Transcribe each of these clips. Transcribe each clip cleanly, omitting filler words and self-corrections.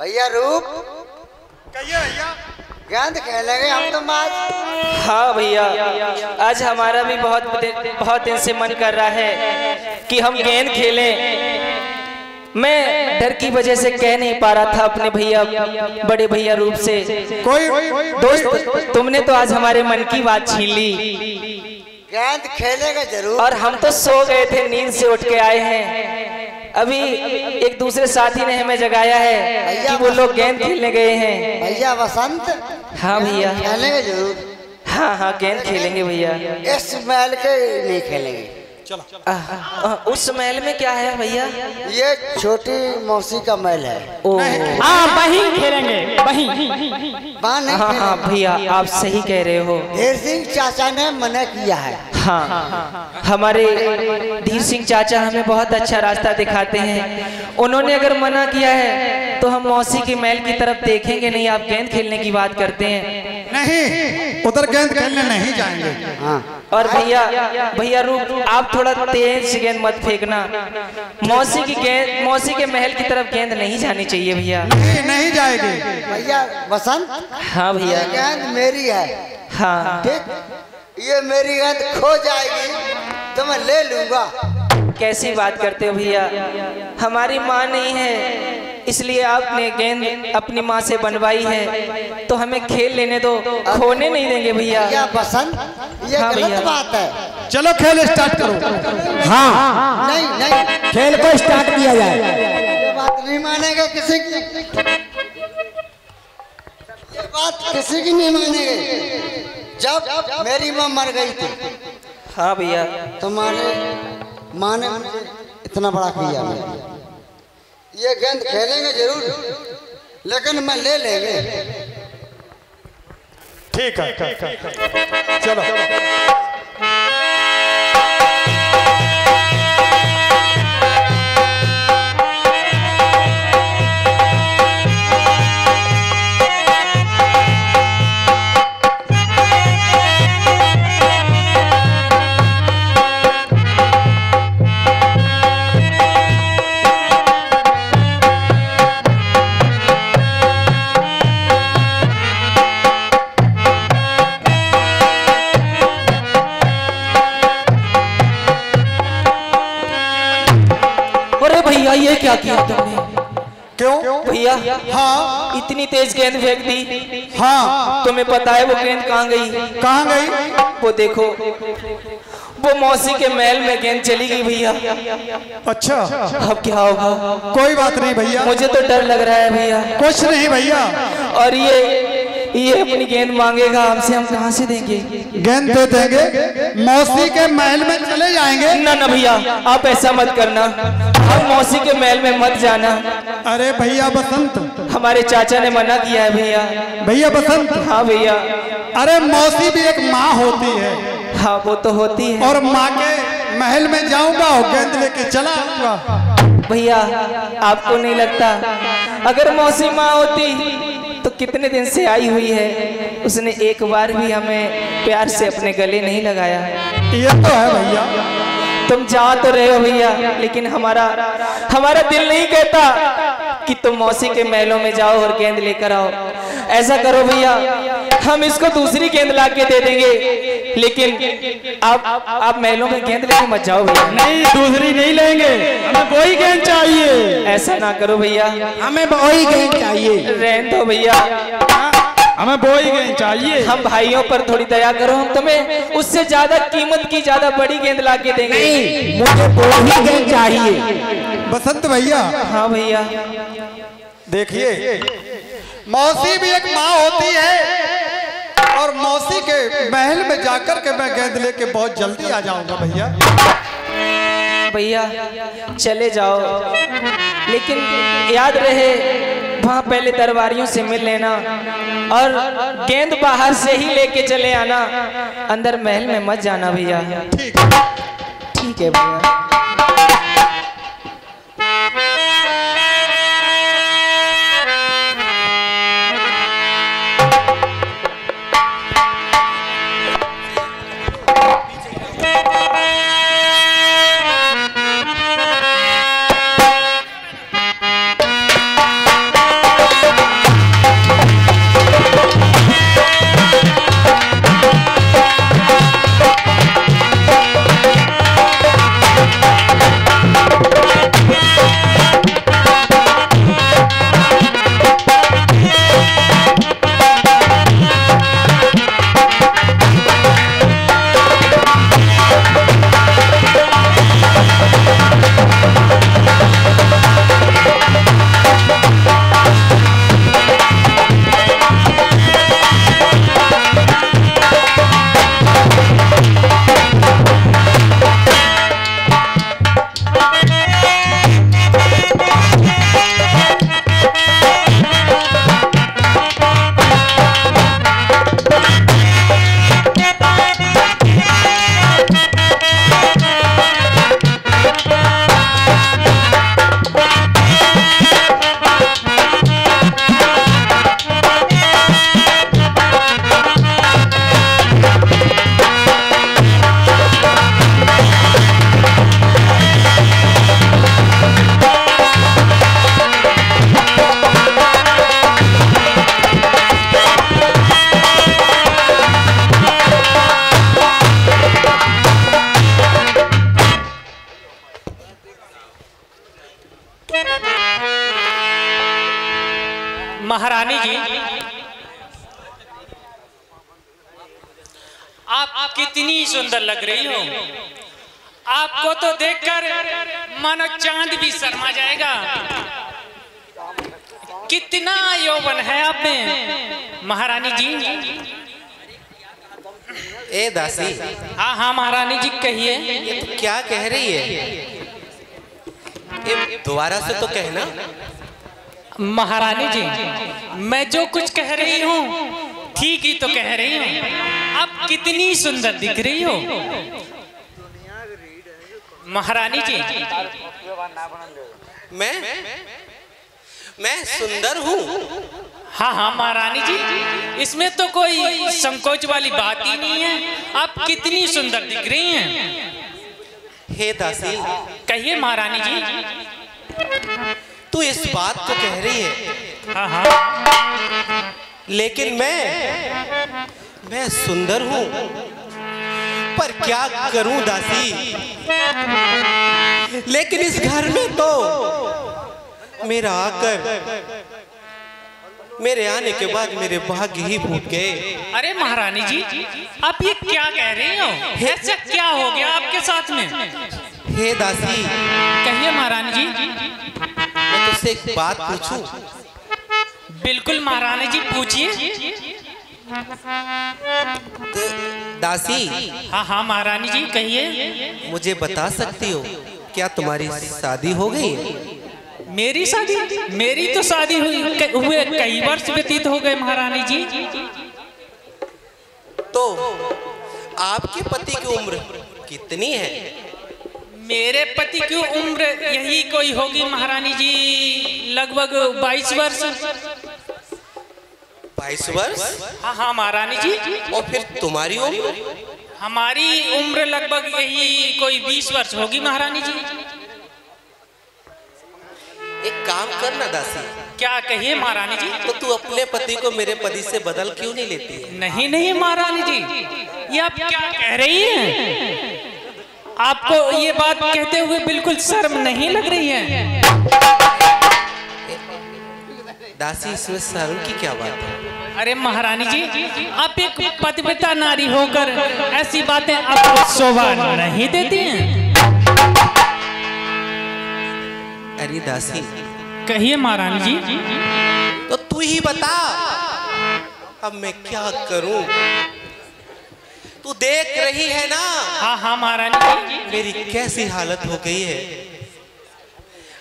भैया रूप कहिए भैया। गेंद खेलेंगे हम तो आज। हाँ भैया, आज हमारा भी बहुत दिन से मन कर रहा है कि हम गेंद खेलें। मैं डर की वजह से कह नहीं पा रहा था अपने भैया, बड़े भैया रूप से। कोई दोस्त, तुमने तो आज हमारे मन की बात छीन ली। गेंद खेलेगा जरूर। और हम तो सो गए थे, नींद से उठ के आए हैं। अभी एक दूसरे साथी ने हमें जगाया है कि वो लोग गेंद खेलने गए हैं। भैया बसंत। हाँ भैया, खेलेंगे जरूर। हाँ गेंद खेलेंगे भैया। इस महल के नहीं खेलेंगे। चलो। उस महल में क्या है भैया? ये छोटी मौसी का महल है। हाँ वहीं खेलेंगे, वहीं। हाँ भैया, आप सही कह रहे हो। धीर सिंह चाचा ने मना किया है। हाँ, हमारे धीर सिंह चाचा हमें बहुत अच्छा रास्ता दिखाते हैं। उन्होंने अगर मना किया है तो हम मौसी के महल की तरफ देखेंगे नहीं। आप गेंद खेलने की बात करते हैं। नहीं, उधर गेंद खेलने नहीं जाएंगे। हाँ। और भैया रूप, आप थोड़ा तेज से गेंद मत फेंकना। मौसी के महल की तरफ गेंद नहीं जानी चाहिए भैया। नहीं जाएगी भैया बसंत। हाँ भैया। गेंद मेरी है। हाँ ठीक, ये मेरी गेंद खो जाएगी तो मैं ले लूंगा। कैसी बात करते हो भैया? हमारी माँ नहीं है, इसलिए आपने गेंद अपनी माँ से बनवाई है, तो हमें खेल लेने दो, खोने नहीं देंगे भैया। भैया बसंत, ये हाँ गलत बात है। चलो खेल स्टार्ट करो। हाँ नहीं, खेल को स्टार्ट किया जाए। ये बात नहीं मानेगा किसी की। ये बात किसी की नहीं मानेगी। जब मेरी माँ मर गई थी, हाँ भैया, तुम्हारे माँ ने मुझे इतना बड़ा किया। ये गेंद खेलेंगे जरूर, लेकिन मैं ले लेंगे। ठीक है, चलो। भैया ये क्या किया तुमने? क्यों भैया? हाँ, इतनी तेज गेंद फेंक दी। हाँ, तुम्हें पता है वो गेंद कहाँ गई? कहाँ गई? वो देखो, वो मौसी के महल में गेंद चली गई भैया। अच्छा, अब क्या होगा? कोई बात नहीं भैया, मुझे तो डर लग रहा है भैया। कुछ नहीं भैया। और ये अपनी गेंद मांगेगा हमसे, हम कहाँ से देंगे? गेंद दे देंगे, मौसी के महल में चले जाएंगे। ना भैया, आप ऐसा मत करना। आप मौसी के महल में मत जाना। अरे भैया बसंत, हमारे चाचा ने मना किया है भैया। भैया बसंत। हाँ भैया। अरे मौसी भी एक माँ होती है। हाँ वो तो होती है। और माँ के महल में जाऊंगा और गेंद लेके चला आऊंगा। भैया आपको नहीं लगता अगर मौसी माँ होती तो कितने दिन से आई हुई है, उसने एक बार भी हमें प्यार से अपने गले नहीं लगाया। ये तो है भैया। तुम जा तो रहे हो भैया, लेकिन हमारा दिल नहीं कहता कि तुम मौसी के महलों में जाओ और गेंद लेकर आओ। ऐसा करो भैया, हम इसको दूसरी गेंद ला के दे देंगे, लेकिन आप महलों में गेंद लेके मत जाओ भैया। नहीं, दूसरी नहीं लेंगे, हमें वही गेंद चाहिए। ऐसा ना करो भैया, हमें वही गेंद चाहिए। रहने दो भैया, हमें वही गेंद चाहिए। हम भाइयों पर थोड़ी दया करो, हम तुम्हें उससे ज्यादा कीमत की ज्यादा बड़ी गेंद ला के देंगे। नहीं, मुझे वही गेंद चाहिए। बसंत भैया। हाँ भैया। देखिए, मौसी भी एक माँ होती है, और मौसी के महल में जाकर के मैं गेंद लेके बहुत जल्दी आ जाऊंगा भैया। भैया चले जाओ, लेकिन याद रहे वहाँ पहले दरबारियों से मिल लेना और गेंद बाहर से ही लेके चले आना, अंदर महल में मत जाना भैया। ठीक है भैया। महारानी जी, आप कितनी सुंदर लग रही हो। आपको तो देखकर मानो चांद भी शर्मा जाएगा। कितना यौवन है आप में महारानी जी। ए दासी। हाँ हाँ महारानी जी कहिए। ये तो क्या कह रही है? ये दोबारा से तो कहना। महारानी जी, मैं जो कुछ कह रही हूँ ठीक ही तो कह रही हूँ। आप कितनी सुंदर दिख रही हो महारानी जी। मैं सुंदर हूँ। हाँ हाँ महारानी जी, इसमें तो कोई संकोच वाली बात ही नहीं है। आप कितनी सुंदर दिख रही हैं। हे दासी। कहिए महारानी जी। तू इस बात को कह रही है। हाँ हाँ। लेकिन मैं सुंदर हूँ, पर क्या करूं दासी। लेकिन इस घर में तो मेरा मेरे आने के बाद मेरे भाग्य ही फूट गए। अरे महारानी जी, आप ये क्या कह रही हो। ऐसा क्या हो गया आपके साथ में। हे दासी। कहिए महारानी जी। मैं तुझसे एक बात पूछूं। बिल्कुल महारानी जी पूछिए। दासी। हाँ हाँ महारानी जी कहिए। मुझे बता सकती हो क्या तुम्हारी शादी हो गई है? मेरी शादी? मेरी तो शादी हुए कई वर्ष व्यतीत हो गए महारानी जी। तो आपके पति की उम्र कितनी है? मेरे पति की उम्र यही कोई होगी महारानी जी, लगभग 22 वर्ष। 22 वर्ष? हाँ हाँ महारानी जी। और फिर तुम्हारी उम्र? हमारी उम्र लगभग यही कोई 20 वर्ष होगी महारानी जी। एक काम करना दासी। क्या कहिए महारानी जी। तो तू अपने पति को मेरे पति से बदल क्यों नहीं लेती है? नहीं नहीं महारानी जी, ये आप क्या कह रही हैं। आपको ये बात कहते हुए बिल्कुल शर्म नहीं लग रही है। दासी, इसमें शर्म की क्या बात है? अरे महारानी जी, आप एक पतिव्रता नारी होकर ऐसी बातें आपको शोभा नहीं देती हैं। अरे दासी। कहिए महारानी जी। तो तू ही बता, अब मैं क्या करूं? तू देख रही है ना। हाँ हाँ महारानी जी। मेरी कैसी हालत हो गई है।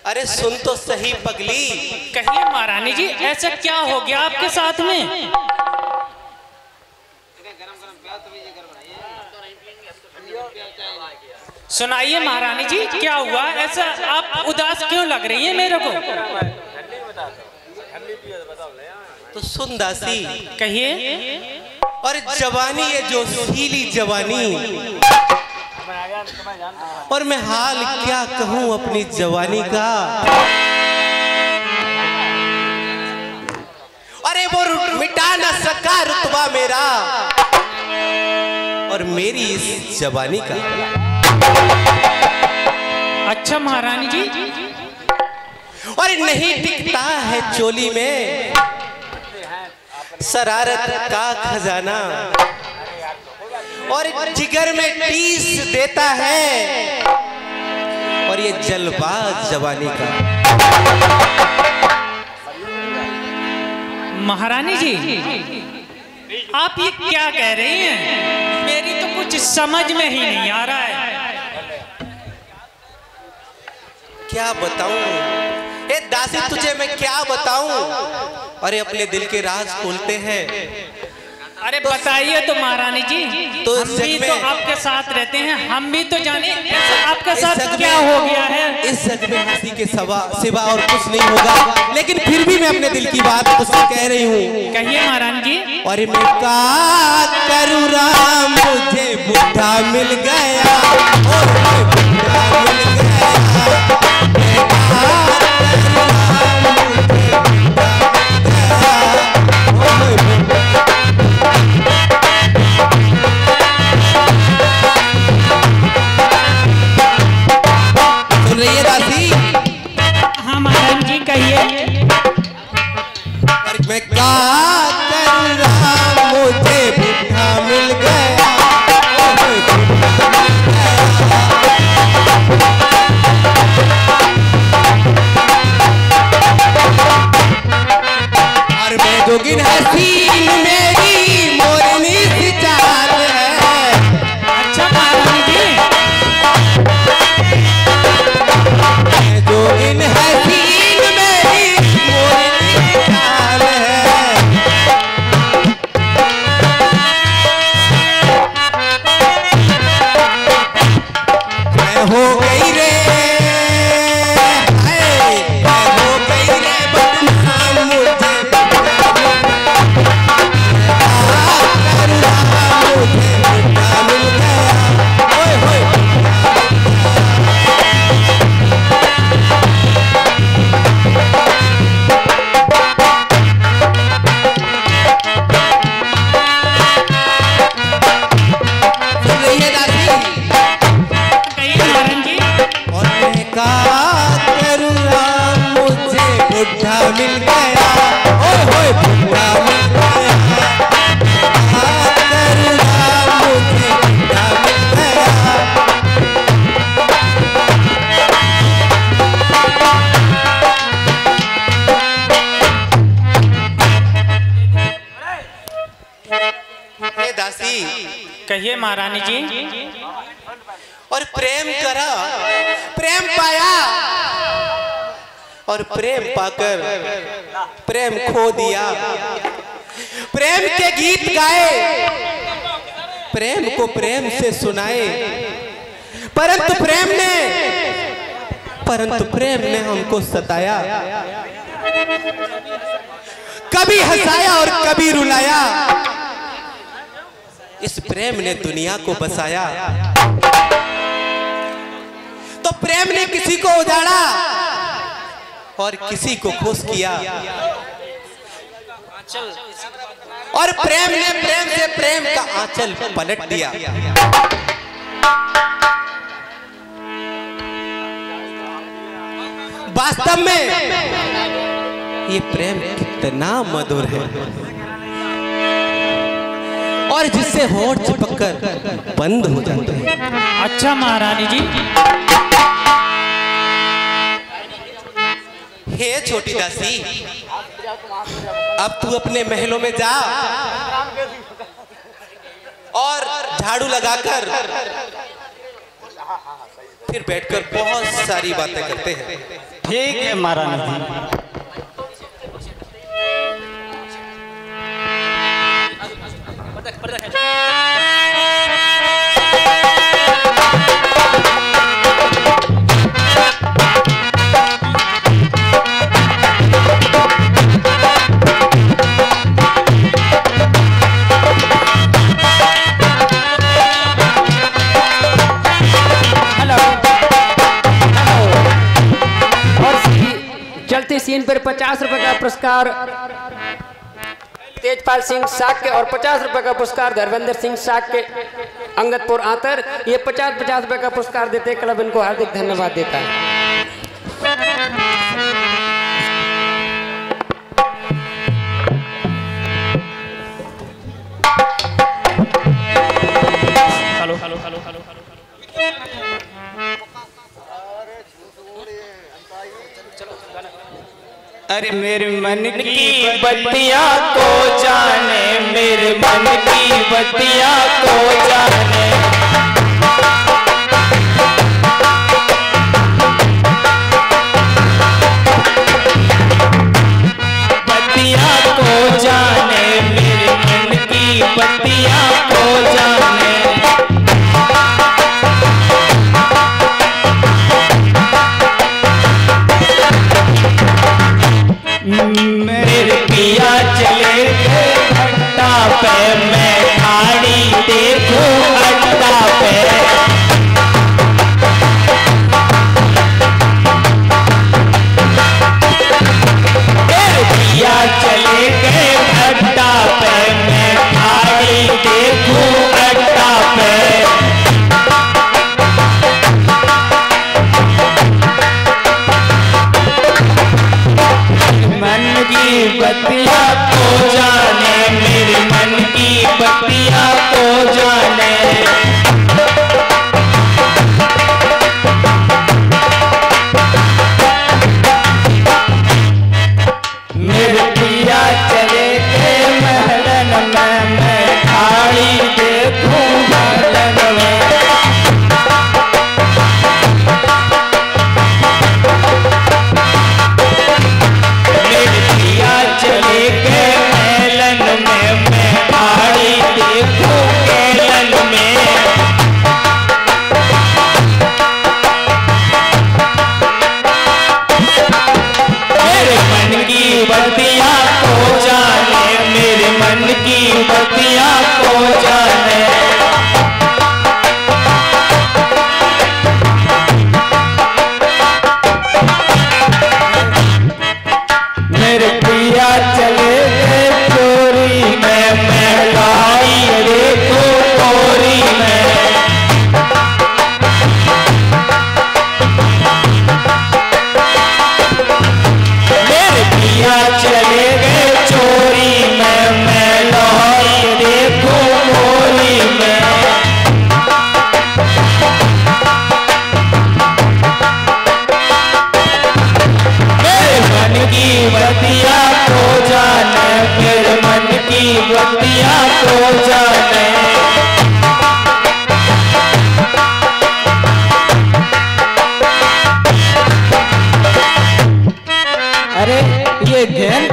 अरे सुन तो सही पगली। कहिए महारानी जी, ऐसा क्या हो गया आपके साथ में। सुनाइए महारानी जी, क्या हुआ। ऐसा आप उदास क्यों लग रही है मेरे को। तो सुन दासी। कहिए। और जवानी है जो सीली जवानी, और मैं हाल क्या कहूं अपनी जवानी का। अरे वो मिटा न सका रुतबा मेरा और मेरी इस जवानी का। अच्छा महारानी जी। और नहीं टिकता है चोली में शरारत का खजाना, और जिगर में टीस देता है और ये जलबाज जवानी का। महारानी जी, आप ये क्या कह रही हैं। मेरी तो कुछ समझ में ही नहीं आ रहा है। क्या बताऊं ए दासी, तुझे मैं क्या बताऊं। अरे अपने दिल के राज खोलते हैं। अरे बताइए तो महारानी जी। तो हम भी तो आपके साथ रहते हैं, हम भी तो जाने आपके साथ क्या हो गया है। इस जग में हंसी के सिवा और कुछ नहीं होगा, लेकिन फिर भी मैं अपने दिल की बात तुझसे कह रही हूँ। कहिए महारानी जी। और मैं क्या करूँ राम, मुझे बुढ़ा मिल गया, बुढ़ा मिल गया। सुन रही है दासी। हाँ महारानी जी कहिए। मैं मैं क्या कर रहा, मुझे बुढ़ा मिल गया, और मैं जोगिन हसीन मेरी मोरनी सी चाल है। अच्छा महारानी जी, मैं जोगिन हसीन मेरी मोरनी सी चाल है। मैं हो गई रे, मैं हो गई रे बदनाम, मुझे बुढ़ा मिल गया, ओए होए बुढ़ा मिल गया, मुझे बुढ़ा मिल गया। हे दासी, कहिए महारानी जी। और प्रेम करा, प्रेम पाया, और प्रेम पाकर प्रेम खो दिया। प्रेम के गीत गाए, प्रेम को प्रेम से सुनाए, परंतु प्रेम ने हमको सताया, कभी हंसाया और कभी रुलाया। इस प्रेम ने दुनिया को बसाया। तो प्रेम ने किसी को उजाड़ा और किसी को खुश किया, और प्रेम ने प्रेम से प्रेम का आंचल पलट दिया। वास्तव में ये प्रेम कितना मधुर है, और जिससे होठ चिपककर बंद हो जाते हैं। अच्छा महारानी जी। हे छोटी दासी, अब तू अपने महलों में जा और झाड़ू लगाकर फिर बैठकर बहुत सारी बातें करते हैं। ठीक है महारानी जी। सीन पर 50 रुपए का पुरस्कार तेजपाल सिंह साक्य और 50 रुपए का पुरस्कार धर्मेंद्र सिंह साक्य अंगतपुर आतर। ये 50-50 रुपए का पुरस्कार देते क्लब इनको हार्दिक धन्यवाद देता है। अरे मेरे मन की बत्तियां को जाने, मेरे मन की बत्तियां को जाने, बत्तियां को जाने, मेरे मन की बत्तियां को जाने। मेरे पिया चले गए भट्टा पे, मैं खाड़ी देखूं अड्डा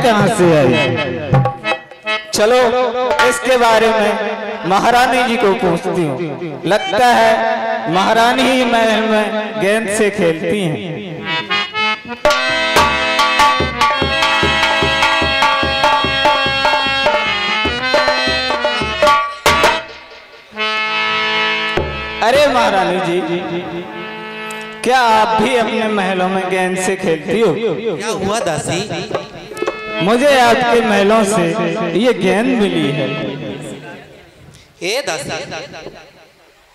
कहाँ से आई? चलो इसके बारे में महारानी जी को पूछती हूँ। लगता है महारानी ही महल में गेंद से खेलती हैं। अरे महारानी जी, क्या आप भी अपने महलों में गेंद से खेलती हो? क्या हुआ दासी? मुझे आपके महलों से ये गेंद मिली है। ए दासी,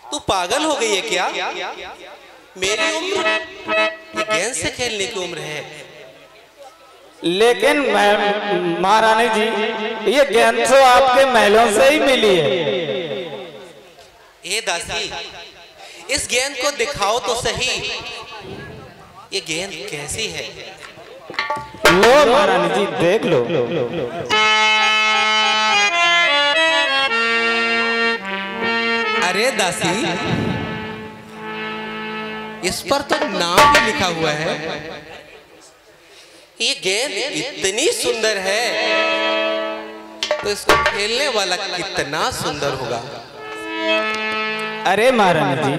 तू पागल हो गई है क्या? मेरी उम्र ये गेंद से खेलने की उम्र है। लेकिन महारानी जी, ये गेंद तो आपके महलों से ही मिली है। ए दासी, इस गेंद को दिखाओ तो सही, ये गेंद कैसी है? लो महारानी जी, देख लो। अरे दासी, इस पर तो नाम भी लिखा हुआ है। ये गेंद इतनी सुंदर है तो इसको खेलने वाला कितना सुंदर होगा। अरे महारानी जी,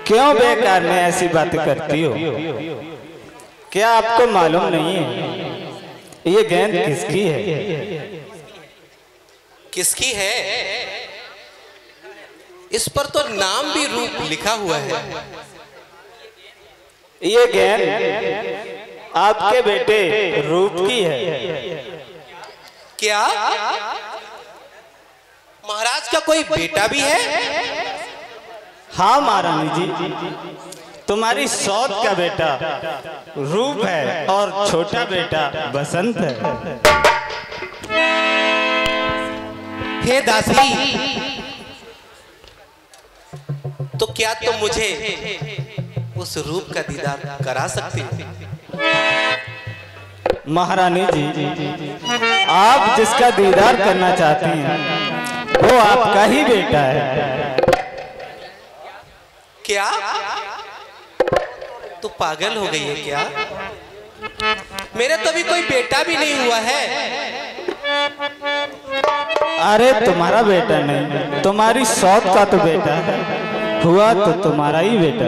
क्यों बेकार में ऐसी बातें करती हो? क्या आपको मालूम नहीं है ये गेंद किसकी है? किसकी है? इस पर तो नाम भी रूप लिखा हुआ है। ये गेंद आपके बेटे रूप की है। क्या महाराज का कोई बेटा भी है? हाँ महारानी जी, तुम्हारी सौत का बेटा रूप है और छोटा बेटा बसंत है। हे दासी, तो क्या तुम मुझे उस रूप का दीदार करा सकती हो? महारानी जी, आप जिसका दीदार करना चाहती हैं वो आपका ही बेटा है। क्या तू पागल हो गई है क्या? मेरे तो अभी कोई बेटा भी नहीं हुआ है। अरे तुम्हारा बेटा नहीं, तुम्हारी सौत का तो बेटा है। हुआ तो तुम्हारा ही बेटा।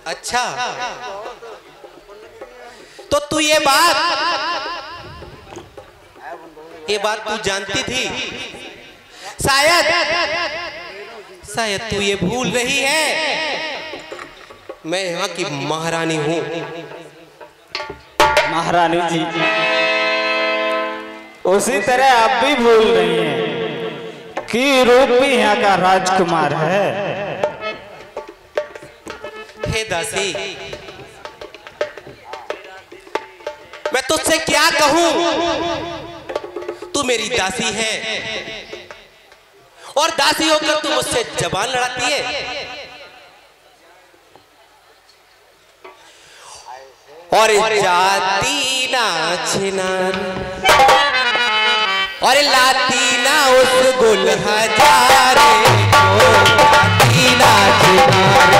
अच्छा, तो तू ये बात तू जानती थी? शायद तू ये भूल रही है, मैं यहाँ की महारानी हूँ। महारानी जी, उसी तरह आप भी भूल रही हैं कि रूप भी यहाँ का राजकुमार है। हे दासी, मैं तुझसे क्या कहूँ? तू मेरी दासी है और दासी होकर तू मुझसे जबान लड़ाती है। और जाती ना छिनार और लाती ना उस गुल हजारे को, लाती ना छिनार।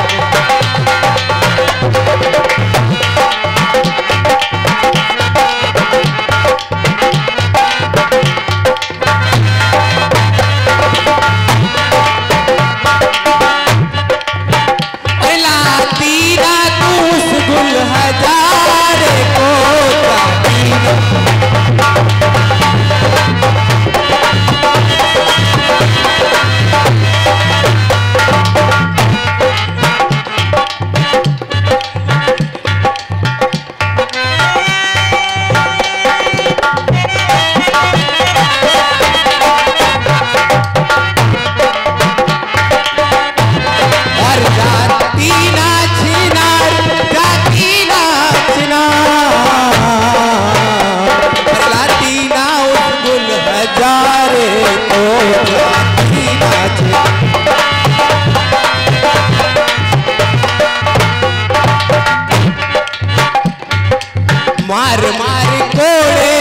मार मार कोड़े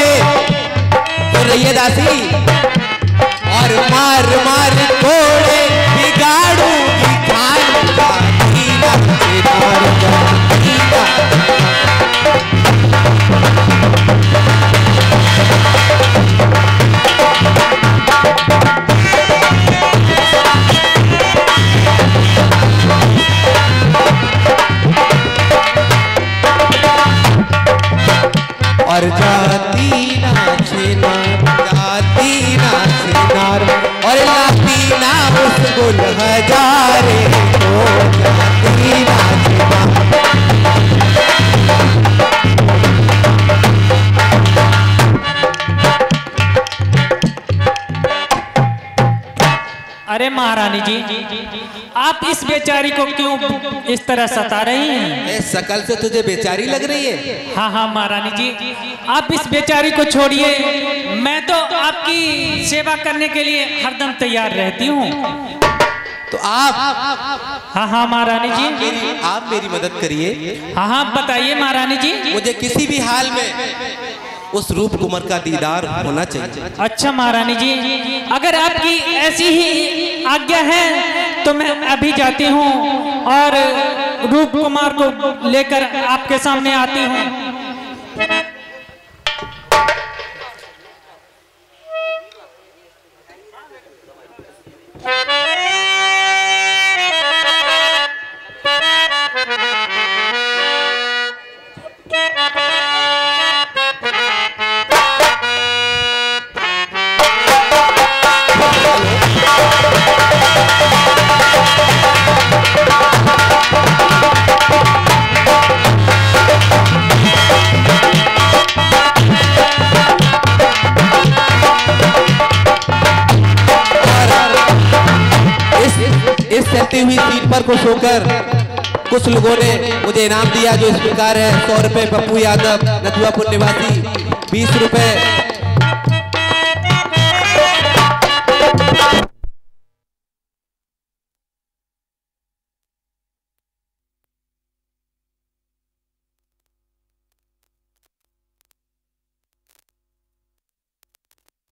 तो रही दासी, और मार मार कोड़े बिगाड़ूंगी खान का हीरा, और जाती नाचे नार और लाती ना उस गुल हजारे को जाती नाचे नार। अरे महारानी जी, आप इस बेचारी को क्यों इस तरह सता रही हैं? शकल से तुझे बेचारी लग रही है? हाँ हाँ महारानी जी, आप इस बेचारी को छोड़िए, मैं तो आपकी सेवा करने के लिए हरदम तैयार रहती हूँ। तो आप हाँ हाँ महारानी जी, आप मेरी मदद करिए। हाँ हाँ बताइए महारानी जी। मुझे किसी भी हाल में उस रूप कुमार का दीदार होना चाहिए। अच्छा महारानी जी, अगर आपकी ऐसी ही आज्ञा है तो मैं अभी जाती हूँ और रूप कुमार को लेकर आपके सामने आती हूँ। चलती हुई सीट पर खुश होकर कुछ लोगों ने मुझे इनाम दिया जो इस प्रकार है। 100 रुपए पप्पू यादव नथुआपुर निवासी, 20 रुपए